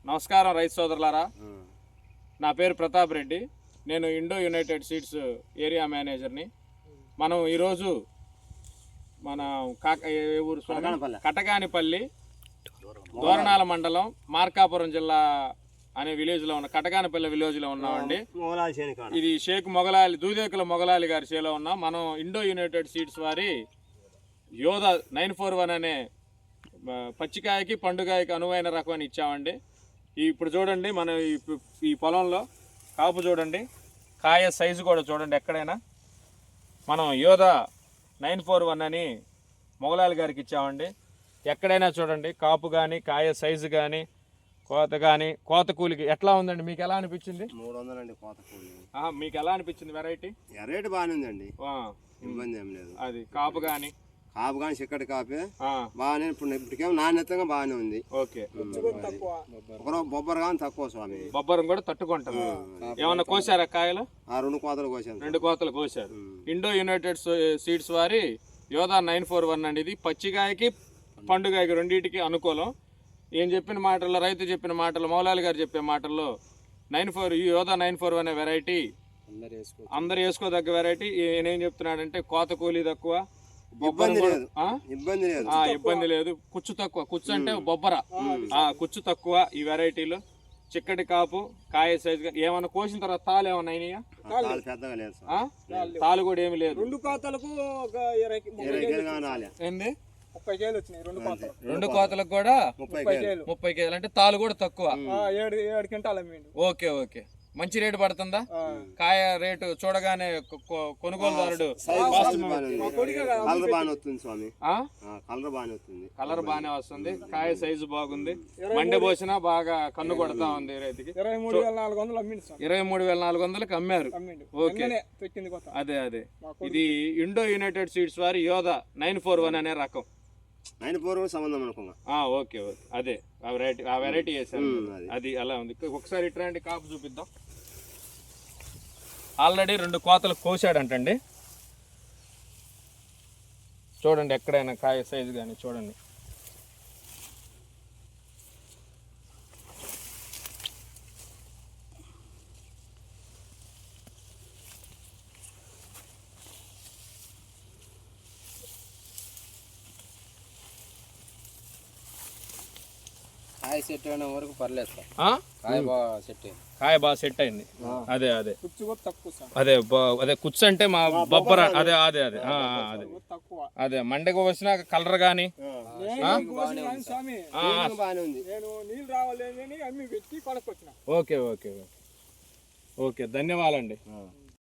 నమస్కారం రైతు సోదరులారా, నా పేరు ప్రతాప్ రెడ్డి. నేను ఇండో యునైటెడ్ సీడ్స్ ఏరియా మేనేజర్ని. మనం ఈరోజు మన కటకానిపల్లి దోరణాల మండలం మార్కాపురం జిల్లా అనే విలేజ్లో ఉన్న కటకానిపల్లి విలేజ్లో ఉన్నామండి. ఇది షేక్ మొగలాలి దూదేకుల మొగలాలి గారి చేలో ఉన్నాం. మనం ఇండో యునైటెడ్ సీడ్స్ వారి యోధా 941 అనే పచ్చికాయకి పండుగాయకి అనువైన రకం అని ఇచ్చామండి. ఇప్పుడు చూడండి, మనం ఈ పొలంలో కాపు చూడండి, కాయ సైజు కూడా చూడండి. ఎక్కడైనా మనం యోధా 941 అని మొగలాలి గారికి ఇచ్చామండి. ఎక్కడైనా చూడండి, కాపు కానీ కాయ సైజు కానీ కోత కానీ కోత కూలికి ఎట్లా ఉందండి? మీకు ఎలా అనిపించింది? 300 అండి కోత కూలి. మీకు ఎలా అనిపించింది? వెరైటీ బాగానే ఉందండి, ఇబ్బంది ఏం లేదు. అది కాపు కానీ చిక్కటి కాపే బాగానే, ఇప్పటికేమో నాణ్యతంగా బాగానే ఉంది. ఓకే, బొబ్బరు కానీ తక్కువ స్వామి, బొబ్బరం కూడా తట్టుకుంటాం. ఏమన్నా కోసారా కాయలు? 2 కోతలు కోసాను. 2 కోతలు కోసారు. ఇండో యునైటెడ్ సీడ్స్ వారి యోధా 941 అండి. ఇది పచ్చికాయకి పండుగాయకి రెండింటికి అనుకూలం. ఏం చెప్పిన మాటల్లో, రైతు చెప్పిన మాటల్లో, మౌలాలి గారు చెప్పే మాటల్లో యోధా 941 అనే వెరైటీ అందరు వేసుకోదగ్గ వెరైటీ. నేనేం చెప్తున్నాడంటే కోత కూలీ తక్కువ, ఇబ్బంది లేదు, కుచ్చు తక్కువ. కుచ్చు అంటే బొబ్బర, కుచ్చు తక్కువ ఈ వెరైటీలో. చిక్కటి కాపు, కాయ సైజు. ఏమన్నా కోసిన తర్వాత తాలు ఏమన్నా అయినాయా? తాలు కూడా ఏమి లేదు. 2 కోతలకు ఏంది 30 కేజీలు వచ్చినాయి. 2 కోతలకు కూడా 30 కేజీలు అంటే తాలు కూడా తక్కువ. 7 క్వింటాలు అమ్మిండు. ఓకే ఓకే, మంచి రేటు పడుతుందా? కాయ రేటు చూడగానే కొనుగోలుదారుడు కలర్ బాగానే వస్తుంది, కాయ సైజు బాగుంది, మండే పోసినా బాగా కన్ను కొడతా ఉంది రైతుకి. 23,400కి అమ్మారు. ఓకే, అదే ఇది ఇండో యునైటెడ్ సీడ్స్ వారి యోధా 941 అనే రకం. 941 సంబంధం అనుకున్నా. ఓకే ఓకే, అదే ఆ వెరైటీ వేసారు. అది అలా ఉంది. ఒకసారి ఇట్లాంటి కాపు చూపిద్దాం. ఆల్రెడీ 2 కోతలు కోసాడంటండి. చూడండి, ఎక్కడైనా కాయ సైజు కానీ చూడండి. కాయ సెట్ అయిన వరకు పర్లేదు సార్. కాయ బాగా సెట్ అయింది. అదే కుచ్చు అంటే మా బొబ్బర. అదే మండకి వచ్చిన కలర్ గానీ ఓకే ఓకే ఓకే, ధన్యవాదాలండి.